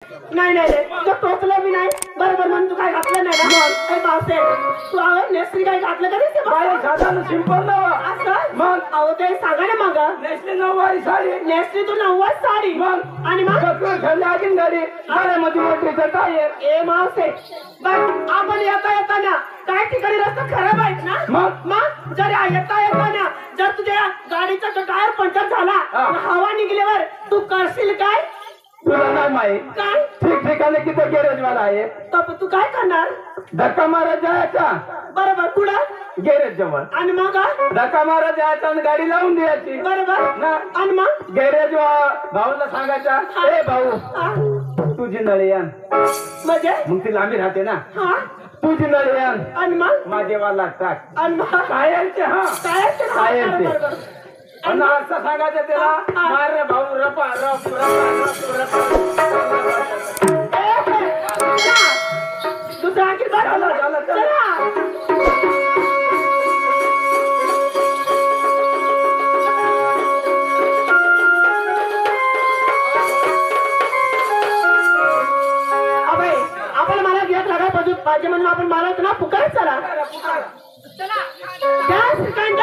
नाही नाही तो टोचलं मी नाही बरोबर म्हणून तू काय घातलं नाही ना ए बासे तू आवड नेसरी काय घातलं का दिसते बाई साधारण सिंपल नावा असं मग अहो ते सांगा ना मग नेसली नऊवारी साडी नेसरी तू नऊवारी साडी मग आणि मग खाली आगीन गाडी गाड्यामध्ये मोटरीचं टायर ए मावसे बघ आपण येताना काय ठिकाणी रस्ता खराब आहेत ना मग जर येताना जर तुझ्या गाडीचा तो टायर पंक्चर झाला हवा निघल्यावर तू करशील काय तुला नाही माहित काय ठिकठिकाणी किती गॅरेज वाला आहे तर तू काय करणार धक्का मारत जायचा बरोबर कुठं गॅरेज जवळ आणि मग धक्का मारत जायचा आणि गाडी लावून द्यायची बरोबर ना आणि मग गॅरेज भाऊला सांगायचा ए भाऊ तुझी नळी आण म्हणजे मग ती लांबी राहते ना हा तुझी नळी आण आणि मग माझेवाला टाक आणि मग कायमचे हा कायमचे बरोबर आणि असं सांगायचं त्याला मार रे भाऊ रपा रप दुसरा आणखी झालं आपण मला घेत लागा पाहिजे म्हणून आपण मला ना पुकार चला 10 सेकंड